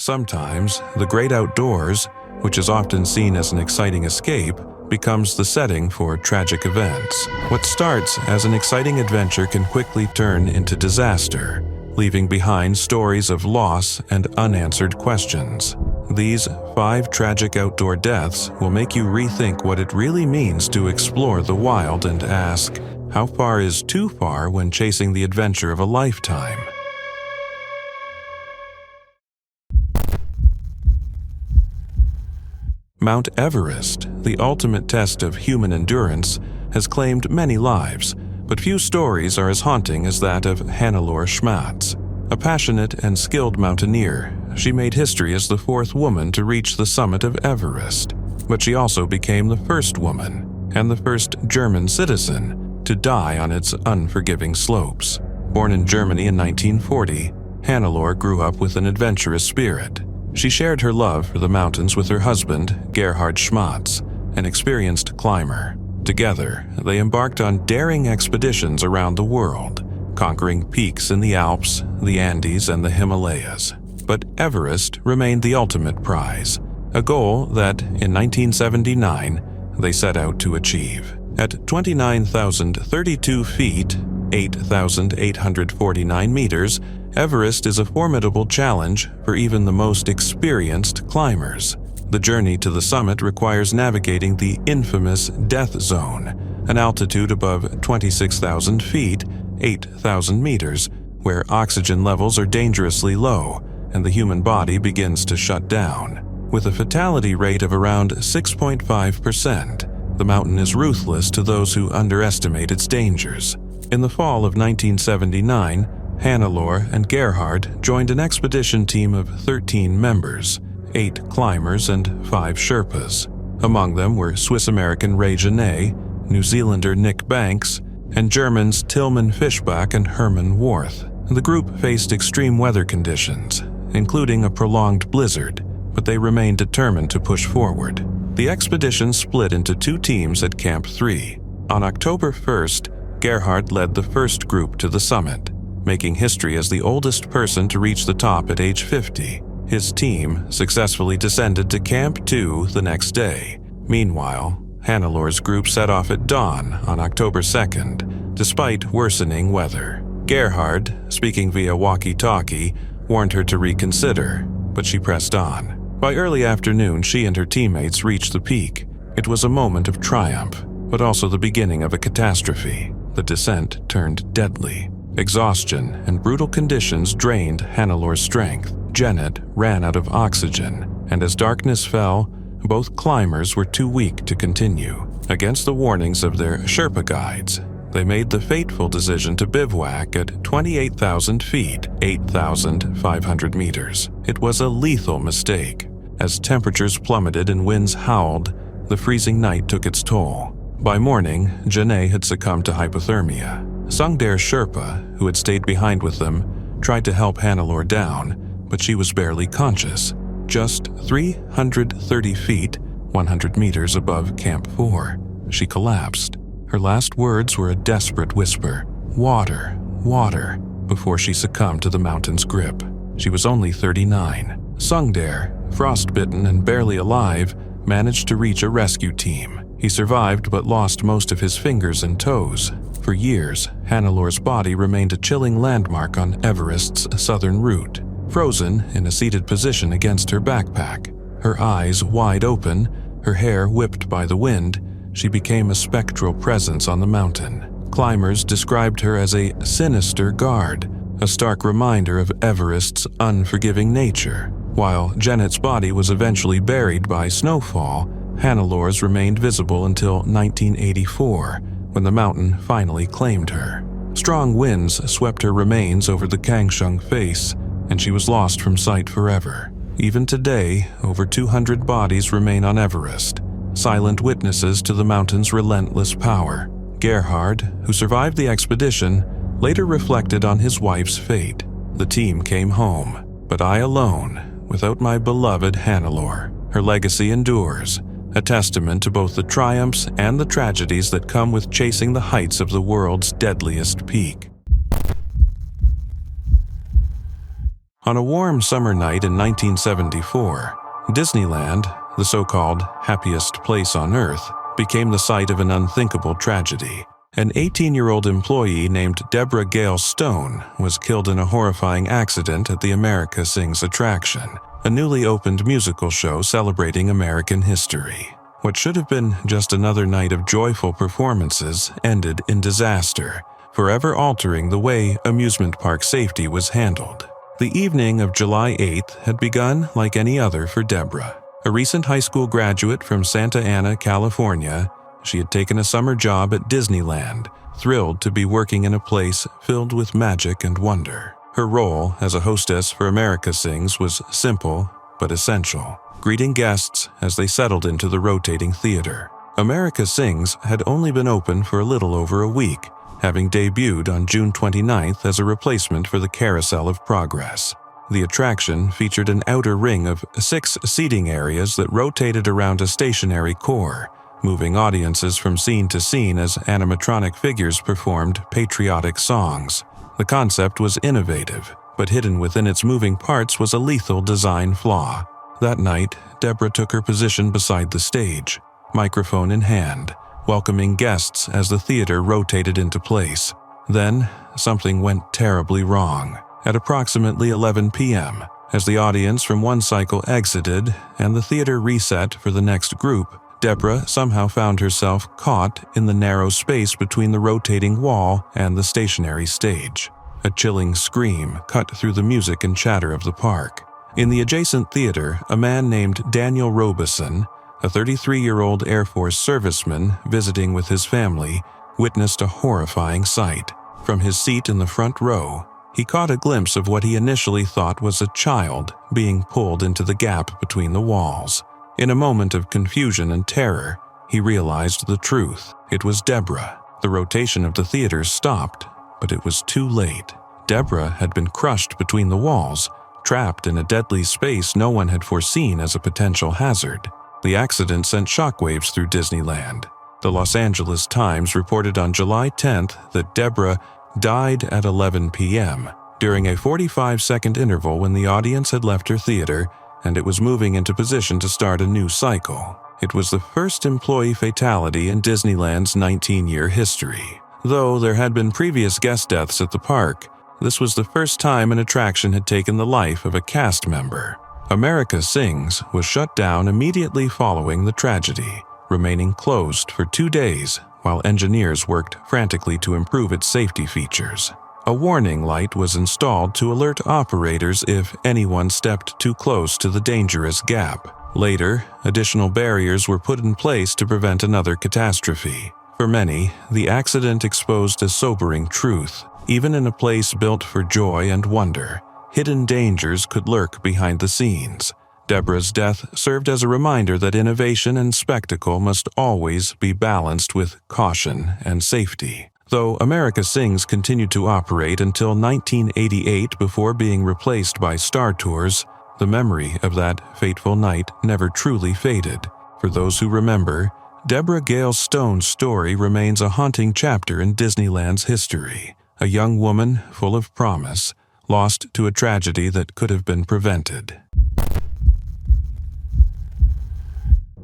Sometimes, the great outdoors, which is often seen as an exciting escape, becomes the setting for tragic events. What starts as an exciting adventure can quickly turn into disaster, leaving behind stories of loss and unanswered questions. These 5 tragic outdoor deaths will make you rethink what it really means to explore the wild and ask, how far is too far when chasing the adventure of a lifetime? Mount Everest, the ultimate test of human endurance, has claimed many lives, but few stories are as haunting as that of Hannelore Schmatz. A passionate and skilled mountaineer, she made history as the 4th woman to reach the summit of Everest, but she also became the first woman and the first German citizen to die on its unforgiving slopes. Born in Germany in 1940, Hannelore grew up with an adventurous spirit. She shared her love for the mountains with her husband, Gerhard Schmatz, an experienced climber. Together, they embarked on daring expeditions around the world, conquering peaks in the Alps, the Andes, and the Himalayas. But Everest remained the ultimate prize, a goal that, in 1979, they set out to achieve. At 29,032 feet, 8,849 meters, Everest is a formidable challenge for even the most experienced climbers. The journey to the summit requires navigating the infamous death zone, an altitude above 26,000 feet, 8,000 meters, where oxygen levels are dangerously low and the human body begins to shut down. With a fatality rate of around 6.5%, the mountain is ruthless to those who underestimate its dangers. In the fall of 1979, Hannelore and Gerhard joined an expedition team of 13 members, 8 climbers and 5 Sherpas. Among them were Swiss-American Ray Genet, New Zealander Nick Banks, and Germans Tilman Fischbach and Hermann Worth. The group faced extreme weather conditions, including a prolonged blizzard, but they remained determined to push forward. The expedition split into 2 teams at Camp 3. On October 1st, Gerhard led the first group to the summit, making history as the oldest person to reach the top at age 50. His team successfully descended to Camp 2 the next day. Meanwhile, Hannelore's group set off at dawn on October 2nd, despite worsening weather. Gerhard, speaking via walkie-talkie, warned her to reconsider, but she pressed on. By early afternoon, she and her teammates reached the peak. It was a moment of triumph, but also the beginning of a catastrophe. The descent turned deadly. Exhaustion and brutal conditions drained Hannelore's strength. Genet ran out of oxygen, and as darkness fell, both climbers were too weak to continue. Against the warnings of their Sherpa guides, they made the fateful decision to bivouac at 28,000 feet, 8,500 meters. It was a lethal mistake. As temperatures plummeted and winds howled, the freezing night took its toll. By morning, Genet had succumbed to hypothermia. Sungdair's Sherpa, who had stayed behind with them, tried to help Hannelore down, but she was barely conscious, just 330 feet, 100 meters above Camp 4. She collapsed. Her last words were a desperate whisper, "Water, water," before she succumbed to the mountain's grip. She was only 39. Sungdair, frostbitten and barely alive, managed to reach a rescue team. He survived but lost most of his fingers and toes. For years, Hannelore's body remained a chilling landmark on Everest's southern route, frozen in a seated position against her backpack. Her eyes wide open, her hair whipped by the wind, she became a spectral presence on the mountain. Climbers described her as a sinister guard, a stark reminder of Everest's unforgiving nature. While Genet's body was eventually buried by snowfall, Hannelore's remained visible until 1984, when the mountain finally claimed her. Strong winds swept her remains over the Kangshung face, and she was lost from sight forever. Even today, over 200 bodies remain on Everest, silent witnesses to the mountain's relentless power. Gerhard, who survived the expedition, later reflected on his wife's fate. The team came home, but I alone, without my beloved Hannelore. Her legacy endures, a testament to both the triumphs and the tragedies that come with chasing the heights of the world's deadliest peak. On a warm summer night in 1974, Disneyland, the so-called happiest place on Earth, became the site of an unthinkable tragedy. An 18-year-old employee named Deborah Gale Stone was killed in a horrifying accident at the America Sings attraction, a newly opened musical show celebrating American history. What should have been just another night of joyful performances ended in disaster, forever altering the way amusement park safety was handled. The evening of July 8th had begun like any other for Deborah. A recent high school graduate from Santa Ana, California, she had taken a summer job at Disneyland, thrilled to be working in a place filled with magic and wonder. Her role as a hostess for America Sings was simple but essential, greeting guests as they settled into the rotating theater. America Sings had only been open for a little over a week, having debuted on June 29th as a replacement for the Carousel of Progress. The attraction featured an outer ring of 6 seating areas that rotated around a stationary core, moving audiences from scene to scene as animatronic figures performed patriotic songs. The concept was innovative, but hidden within its moving parts was a lethal design flaw. That night, Deborah took her position beside the stage, microphone in hand, welcoming guests as the theater rotated into place. Then, something went terribly wrong. At approximately 11 p.m., as the audience from one cycle exited and the theater reset for the next group, Deborah somehow found herself caught in the narrow space between the rotating wall and the stationary stage. A chilling scream cut through the music and chatter of the park. In the adjacent theater, a man named Daniel Robeson, a 33-year-old Air Force serviceman visiting with his family, witnessed a horrifying sight. From his seat in the front row, he caught a glimpse of what he initially thought was a child being pulled into the gap between the walls. In a moment of confusion and terror, he realized the truth. It was Deborah. The rotation of the theater stopped, but it was too late. Deborah had been crushed between the walls, trapped in a deadly space no one had foreseen as a potential hazard. The accident sent shockwaves through Disneyland. The Los Angeles Times reported on July 10th that Deborah died at 11 p.m. during a 45-second interval when the audience had left her theater and it was moving into position to start a new cycle. It was the first employee fatality in Disneyland's 19-year history. Though there had been previous guest deaths at the park, this was the first time an attraction had taken the life of a cast member. America Sings was shut down immediately following the tragedy, remaining closed for 2 days while engineers worked frantically to improve its safety features. A warning light was installed to alert operators if anyone stepped too close to the dangerous gap. Later, additional barriers were put in place to prevent another catastrophe. For many, the accident exposed a sobering truth. Even in a place built for joy and wonder, hidden dangers could lurk behind the scenes. Deborah's death served as a reminder that innovation and spectacle must always be balanced with caution and safety. Though America Sings continued to operate until 1988 before being replaced by Star Tours, the memory of that fateful night never truly faded. For those who remember, Deborah Gale Stone's story remains a haunting chapter in Disneyland's history. A young woman full of promise, lost to a tragedy that could have been prevented.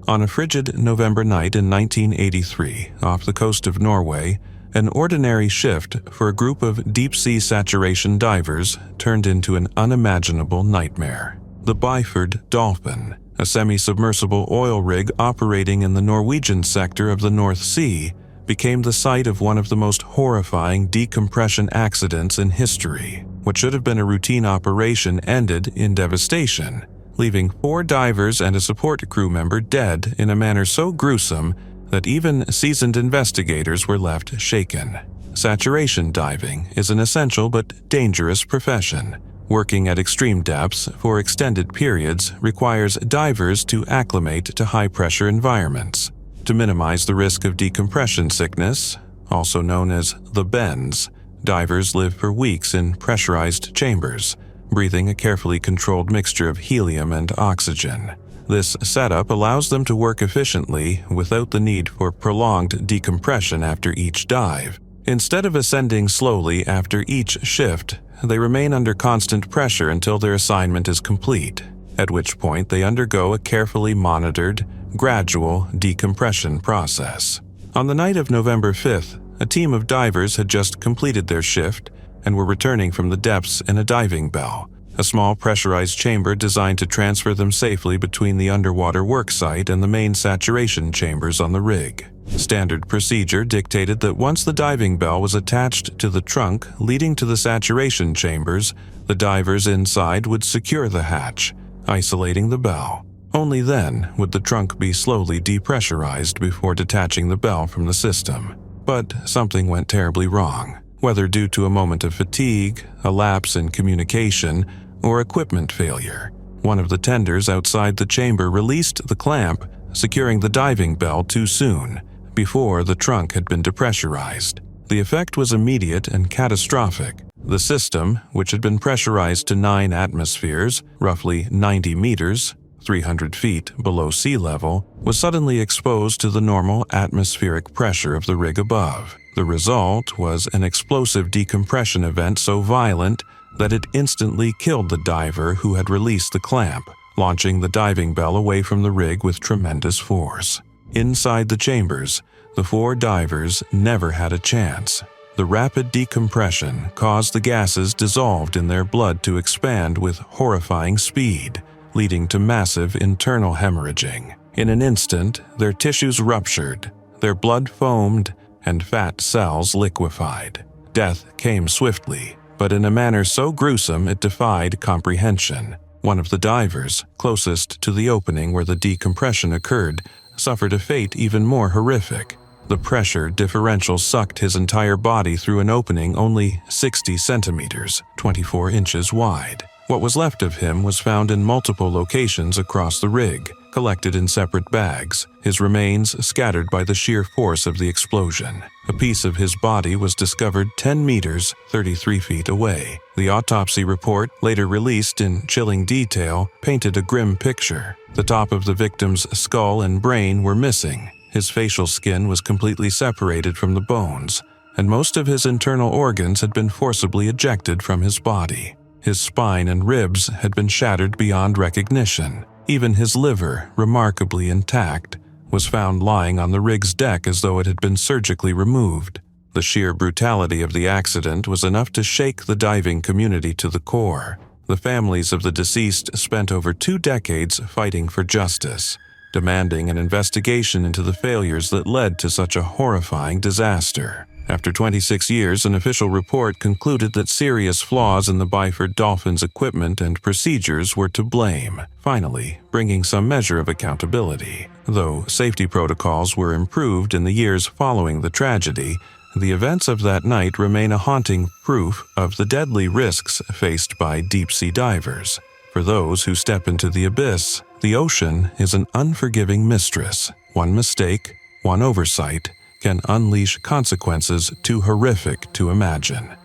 On a frigid November night in 1983, off the coast of Norway, an ordinary shift for a group of deep-sea saturation divers turned into an unimaginable nightmare. The Byford Dolphin, a semi-submersible oil rig operating in the Norwegian sector of the North Sea, became the site of one of the most horrifying decompression accidents in history. What should have been a routine operation ended in devastation, leaving 4 divers and a support crew member dead in a manner so gruesome that even seasoned investigators were left shaken. Saturation diving is an essential but dangerous profession. Working at extreme depths for extended periods requires divers to acclimate to high-pressure environments. To minimize the risk of decompression sickness, also known as the bends, divers live for weeks in pressurized chambers, breathing a carefully controlled mixture of helium and oxygen. This setup allows them to work efficiently without the need for prolonged decompression after each dive. Instead of ascending slowly after each shift, they remain under constant pressure until their assignment is complete, at which point they undergo a carefully monitored, gradual decompression process. On the night of November 5th, a team of divers had just completed their shift and were returning from the depths in a diving bell, a small pressurized chamber designed to transfer them safely between the underwater worksite and the main saturation chambers on the rig. Standard procedure dictated that once the diving bell was attached to the trunk leading to the saturation chambers, the divers inside would secure the hatch, isolating the bell. Only then would the trunk be slowly depressurized before detaching the bell from the system. But something went terribly wrong, whether due to a moment of fatigue, a lapse in communication, or equipment failure. One of the tenders outside the chamber released the clamp, securing the diving bell too soon, before the trunk had been depressurized. The effect was immediate and catastrophic. The system, which had been pressurized to 9 atmospheres, roughly 90 meters, 300 feet below sea level, was suddenly exposed to the normal atmospheric pressure of the rig above. The result was an explosive decompression event so violent that it instantly killed the diver who had released the clamp, launching the diving bell away from the rig with tremendous force. Inside the chambers, the 4 divers never had a chance. The rapid decompression caused the gases dissolved in their blood to expand with horrifying speed, leading to massive internal hemorrhaging. In an instant, their tissues ruptured, their blood foamed, and fat cells liquefied. Death came swiftly, but in a manner so gruesome it defied comprehension. One of the divers, closest to the opening where the decompression occurred, suffered a fate even more horrific. The pressure differential sucked his entire body through an opening only 60 centimeters, 24 inches wide. What was left of him was found in multiple locations across the rig, collected in separate bags, his remains scattered by the sheer force of the explosion. A piece of his body was discovered 10 meters, 33 feet away. The autopsy report, later released in chilling detail, painted a grim picture. The top of the victim's skull and brain were missing. His facial skin was completely separated from the bones, and most of his internal organs had been forcibly ejected from his body. His spine and ribs had been shattered beyond recognition. Even his liver, remarkably intact, was found lying on the rig's deck as though it had been surgically removed. The sheer brutality of the accident was enough to shake the diving community to the core. The families of the deceased spent over 2 decades fighting for justice, demanding an investigation into the failures that led to such a horrifying disaster. After 26 years, an official report concluded that serious flaws in the Byford Dolphin's equipment and procedures were to blame, finally bringing some measure of accountability. Though safety protocols were improved in the years following the tragedy, the events of that night remain a haunting proof of the deadly risks faced by deep-sea divers. For those who step into the abyss, the ocean is an unforgiving mistress. One mistake, one oversight, can unleash consequences too horrific to imagine.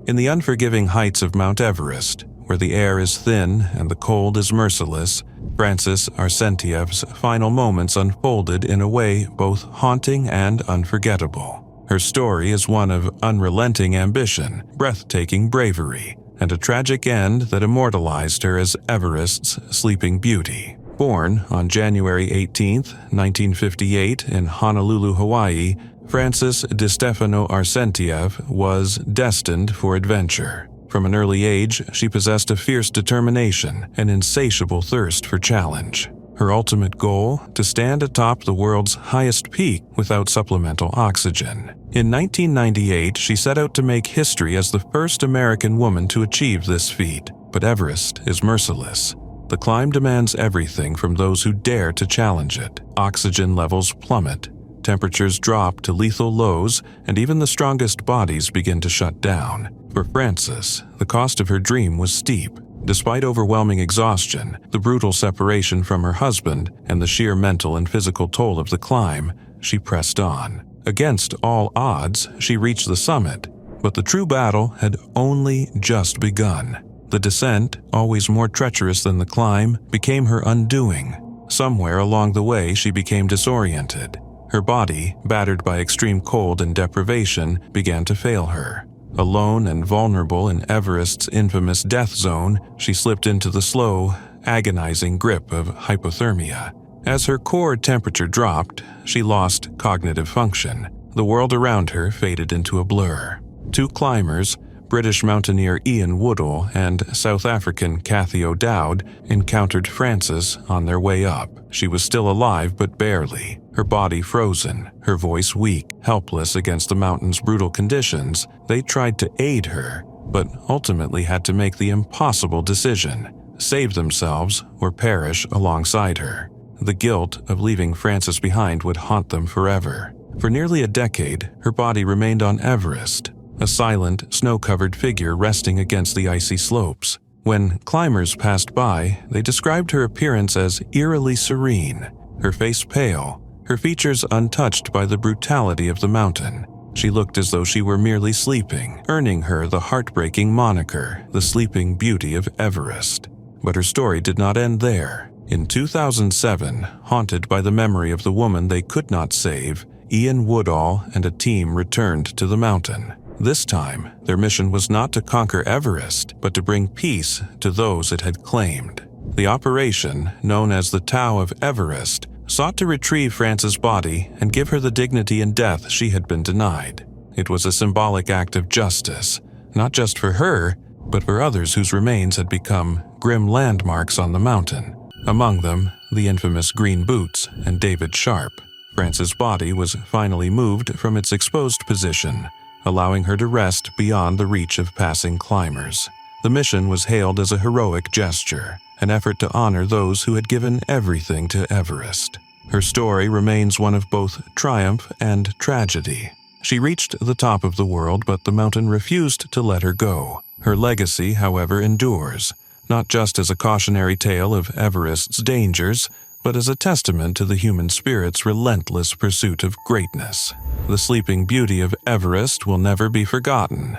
In the unforgiving heights of Mount Everest, where the air is thin and the cold is merciless, Frances Arsentiev's final moments unfolded in a way both haunting and unforgettable. Her story is one of unrelenting ambition, breathtaking bravery, and a tragic end that immortalized her as Everest's Sleeping Beauty. Born on January 18, 1958 in Honolulu, Hawaii, Frances DiStefano Arsentiev was destined for adventure. From an early age, she possessed a fierce determination, an insatiable thirst for challenge. Her ultimate goal, to stand atop the world's highest peak without supplemental oxygen. In 1998, she set out to make history as the first American woman to achieve this feat. But Everest is merciless. The climb demands everything from those who dare to challenge it. Oxygen levels plummet, temperatures drop to lethal lows, and even the strongest bodies begin to shut down. For Frances, the cost of her dream was steep. Despite overwhelming exhaustion, the brutal separation from her husband, and the sheer mental and physical toll of the climb, she pressed on. Against all odds, she reached the summit, but the true battle had only just begun. The descent, always more treacherous than the climb, became her undoing. Somewhere along the way, she became disoriented. Her body, battered by extreme cold and deprivation, began to fail her. Alone and vulnerable in Everest's infamous death zone, she slipped into the slow, agonizing grip of hypothermia. As her core temperature dropped, she lost cognitive function. The world around her faded into a blur. Two climbers, British mountaineer Ian Woodall and South African Cathy O'Dowd, encountered Frances on their way up. She was still alive, but barely. Her body frozen, her voice weak, helpless against the mountain's brutal conditions. They tried to aid her, but ultimately had to make the impossible decision: save themselves or perish alongside her. The guilt of leaving Frances behind would haunt them forever. For nearly a decade, her body remained on Everest, a silent, snow-covered figure resting against the icy slopes. When climbers passed by, they described her appearance as eerily serene, her face pale, her features untouched by the brutality of the mountain. She looked as though she were merely sleeping, earning her the heartbreaking moniker, the Sleeping Beauty of Everest. But her story did not end there. In 2007, haunted by the memory of the woman they could not save, Ian Woodall and a team returned to the mountain. This time, their mission was not to conquer Everest, but to bring peace to those it had claimed. The operation, known as the Tao of Everest, sought to retrieve Frances' body and give her the dignity and death she had been denied. It was a symbolic act of justice, not just for her, but for others whose remains had become grim landmarks on the mountain. Among them, the infamous Green Boots and David Sharp. Frances' body was finally moved from its exposed position, allowing her to rest beyond the reach of passing climbers. The mission was hailed as a heroic gesture, an effort to honor those who had given everything to Everest. Her story remains one of both triumph and tragedy. She reached the top of the world, but the mountain refused to let her go. Her legacy, however, endures, not just as a cautionary tale of Everest's dangers, but as a testament to the human spirit's relentless pursuit of greatness. The Sleeping Beauty of Everest will never be forgotten.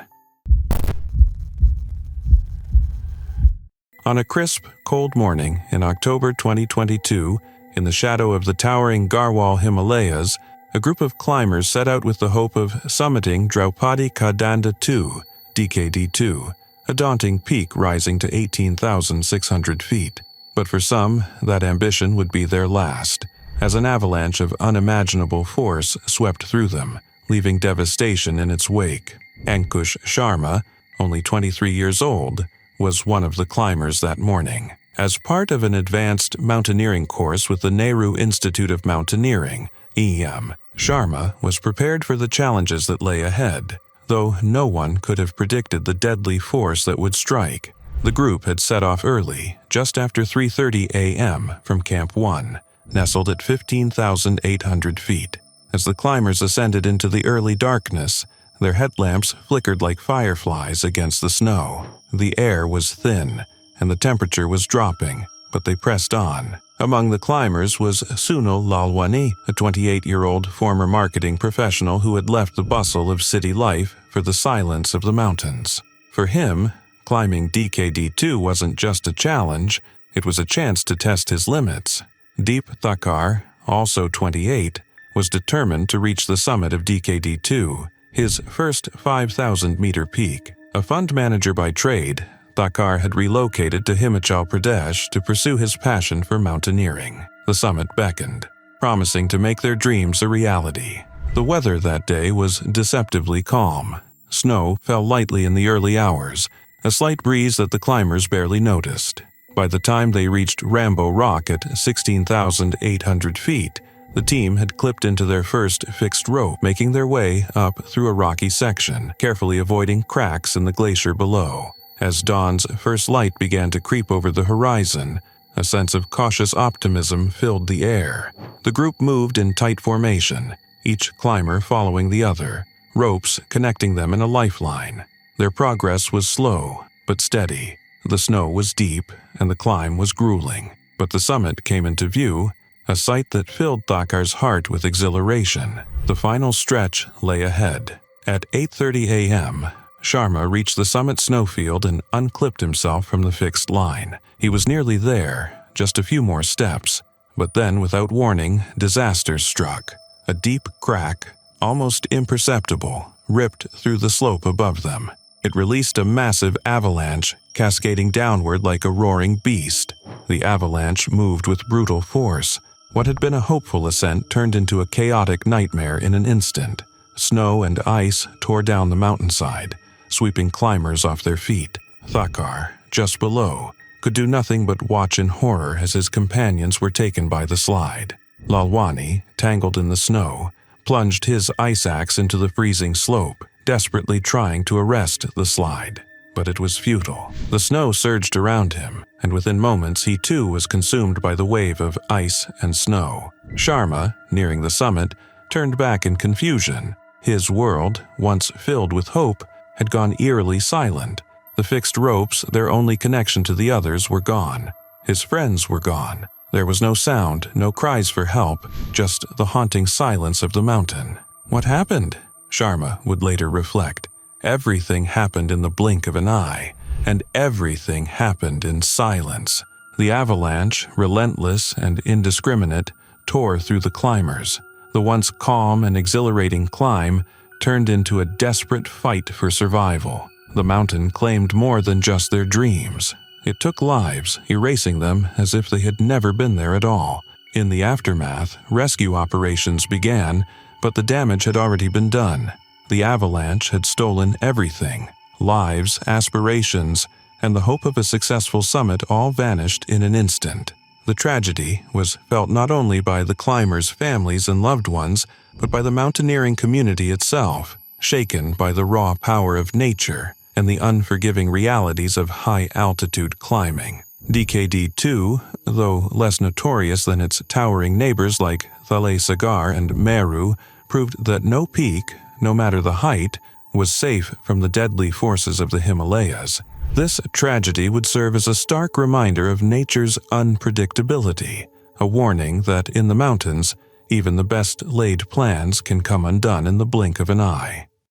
On a crisp, cold morning in October 2022, in the shadow of the towering Garhwal Himalayas, a group of climbers set out with the hope of summiting Draupadi Ka Danda 2, DKD2, a daunting peak rising to 18,600 feet. But for some, that ambition would be their last, as an avalanche of unimaginable force swept through them, leaving devastation in its wake. Ankush Sharma, only 23 years old, was one of the climbers that morning. As part of an advanced mountaineering course with the Nehru Institute of Mountaineering, EM, Sharma was prepared for the challenges that lay ahead, though no one could have predicted the deadly force that would strike. The group had set off early, just after 3:30 a.m. from Camp 1, nestled at 15,800 feet. As the climbers ascended into the early darkness, their headlamps flickered like fireflies against the snow. The air was thin, and the temperature was dropping, but they pressed on. Among the climbers was Sunil Lalwani, a 28-year-old former marketing professional who had left the bustle of city life for the silence of the mountains. For him, climbing DKD2 wasn't just a challenge, it was a chance to test his limits. Deep Thakkar, also 28, was determined to reach the summit of DKD2, his first 5,000-meter peak. A fund manager by trade, Thakkar had relocated to Himachal Pradesh to pursue his passion for mountaineering. The summit beckoned, promising to make their dreams a reality. The weather that day was deceptively calm. Snow fell lightly in the early hours, a slight breeze that the climbers barely noticed. By the time they reached Rambo Rock at 16,800 feet, the team had clipped into their first fixed rope, making their way up through a rocky section, carefully avoiding cracks in the glacier below. As dawn's first light began to creep over the horizon, a sense of cautious optimism filled the air. The group moved in tight formation, each climber following the other, ropes connecting them in a lifeline. Their progress was slow, but steady. The snow was deep, and the climb was grueling. But the summit came into view, a sight that filled Thakkar's heart with exhilaration. The final stretch lay ahead. At 8:30 a.m., Sharma reached the summit snowfield and unclipped himself from the fixed line. He was nearly there, just a few more steps. But then, without warning, disaster struck. A deep crack, almost imperceptible, ripped through the slope above them. It released a massive avalanche, cascading downward like a roaring beast. The avalanche moved with brutal force. What had been a hopeful ascent turned into a chaotic nightmare in an instant. Snow and ice tore down the mountainside, sweeping climbers off their feet. Thakar, just below, could do nothing but watch in horror as his companions were taken by the slide. Lalwani, tangled in the snow, plunged his ice axe into the freezing slope, desperately trying to arrest the slide. But it was futile. The snow surged around him, and within moments he too was consumed by the wave of ice and snow. Sharma, nearing the summit, turned back in confusion. His world, once filled with hope, had gone eerily silent. The fixed ropes, their only connection to the others, were gone. His friends were gone. There was no sound, no cries for help, just the haunting silence of the mountain. What happened? Sharma would later reflect. Everything happened in the blink of an eye, and everything happened in silence. The avalanche, relentless and indiscriminate, tore through the climbers. The once calm and exhilarating climb turned into a desperate fight for survival. The mountain claimed more than just their dreams. It took lives, erasing them as if they had never been there at all. In the aftermath, rescue operations began, but the damage had already been done. The avalanche had stolen everything. Lives, aspirations, and the hope of a successful summit all vanished in an instant. The tragedy was felt not only by the climbers' families and loved ones, but by the mountaineering community itself, shaken by the raw power of nature and the unforgiving realities of high-altitude climbing. DKD-2, though less notorious than its towering neighbors like Thalay Sagar and Meru, proved that no peak, no matter the height, was safe from the deadly forces of the Himalayas. This tragedy would serve as a stark reminder of nature's unpredictability, a warning that in the mountains, even the best laid plans can come undone in the blink of an eye.